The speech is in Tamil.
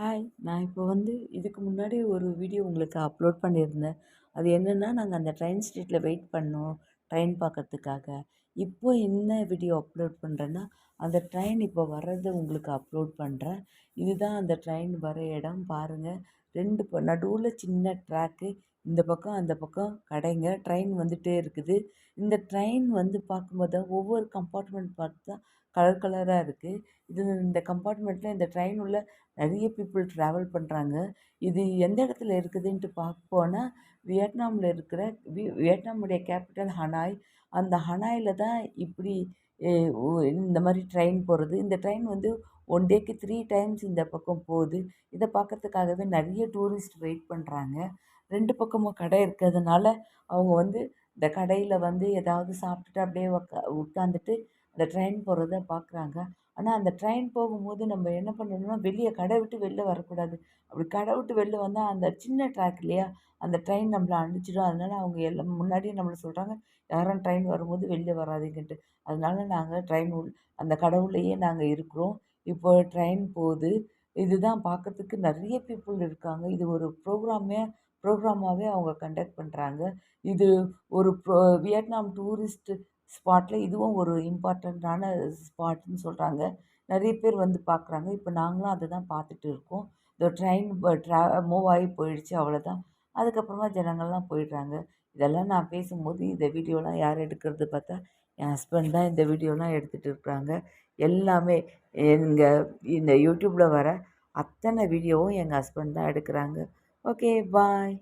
ஹாய்! நான் இப்போ இதுக்கு முன்னாடி ஒரு வீடியோ உங்களுக்கு அப்லோட் பண்ணியிருந்தேன். அது என்னென்னா, நாங்க அந்த ட்ரெயின் ஸ்ட்ரீட்ல வெயிட் பண்ணோம், ட்ரெயின் பார்க்கறதுக்காக. இப்போ என்ன வீடியோ அப்லோட் பண்ணுறேன்னா, அந்த ட்ரெயின் இப்போ வர்றத உங்களுக்கு அப்லோட் பண்ணுறேன். இதுதான் அந்த ட்ரெயின் வர இடம் பாருங்க. 2 நடுவுல சின்ன ட்ராக்கு. இந்த பக்கம், அந்த பக்கம் கடைங்க. ட்ரெயின் வந்துட்டே இருக்குது. இந்த ட்ரெயின் பார்க்கும்போது ஒவ்வொரு கம்பார்ட்மெண்ட் பார்த்தா கலர் கலரா இருக்கு. இந்த கம்பார்ட்மெண்ட்ல இந்த ட்ரெயின் உள்ள நிறைய பீப்புள் ட்ராவல் பண்ணுறாங்க. இது எந்த இடத்துல இருக்குதுன்ட்டு பார்க்க போனா, வியட்நாமில் இருக்கிற வியட்நாமுடைய கேபிட்டல் ஹனாய். அந்த ஹனாயில தான் இப்படி எ ஒ இந்த மாதிரி ட்ரெயின் போகிறது. இந்த ட்ரெயின் 1 டேக்கு 3 டைம்ஸ் இந்த பக்கம் போகுது. இதை பார்க்கறதுக்காகவே நிறைய டூரிஸ்ட் வெயிட் பண்ணுறாங்க. 2 பக்கமும் கடை இருக்கிறதுனால, அவங்க இந்த கடையில் ஏதாவது சாப்பிட்டுட்டு அப்படியே உட்காந்துட்டு அந்த ட்ரெயின் போகிறத பார்க்குறாங்க. ஆனால் அந்த ட்ரெயின் போகும்போது நம்ம என்ன பண்ணணும்னா, கடை விட்டு வெளில வரக்கூடாது. அப்படி கடை விட்டு வெளில வந்தால் அந்த சின்ன ட்ராக் இல்லையா? அந்த ட்ரெயின் நம்மள அடிச்சிடும். அதனால அவங்க எல்லாம் முன்னாடியே நம்மள சொல்கிறாங்க, யாரும் ட்ரெயின் வரும்போது வெளில வராதீங்கன்ட்டு. அதனால நாங்க ட்ரெயின் அந்த கடை உள்ளேயே நாங்க இருக்கிறோம். இப்போ ட்ரெயின் போகுது. இதுதான் பார்க்கறதுக்கு நிறைய பீப்புள் இருக்காங்க. இது ஒரு ப்ரோகிராமாவே அவங்க கண்டக்ட் பண்ணுறாங்க. இது ஒரு வியட்நாம் டூரிஸ்ட் ஸ்பாட்ல இதுவும் ஒரு இம்பார்ட்டண்ட்டான ஸ்பாட்ன்னு சொல்கிறாங்க. நிறைய பேர் பார்க்குறாங்க. இப்போ நாங்களும் அதை தான் பார்த்துட்டு இருக்கோம். இந்த ட்ரெயின் மூவ் ஆகி போயிடுச்சு அவ்வளோதான். அதுக்கப்புறமா ஜனங்கள்லாம் போயிடுறாங்க. இதெல்லாம் நான் பேசும்போது இந்த வீடியோலாம் யார் எடுக்கிறது பார்த்தா, என் ஹஸ்பண்ட் தான் இந்த வீடியோலாம் எடுத்துகிட்டு இருக்கிறாங்க. எல்லாமே இந்த யூடியூப்பில் வர அத்தனை வீடியோவும் எங்கள் ஹஸ்பண்ட் தான் எடுக்கிறாங்க. ஓகே, பாய்.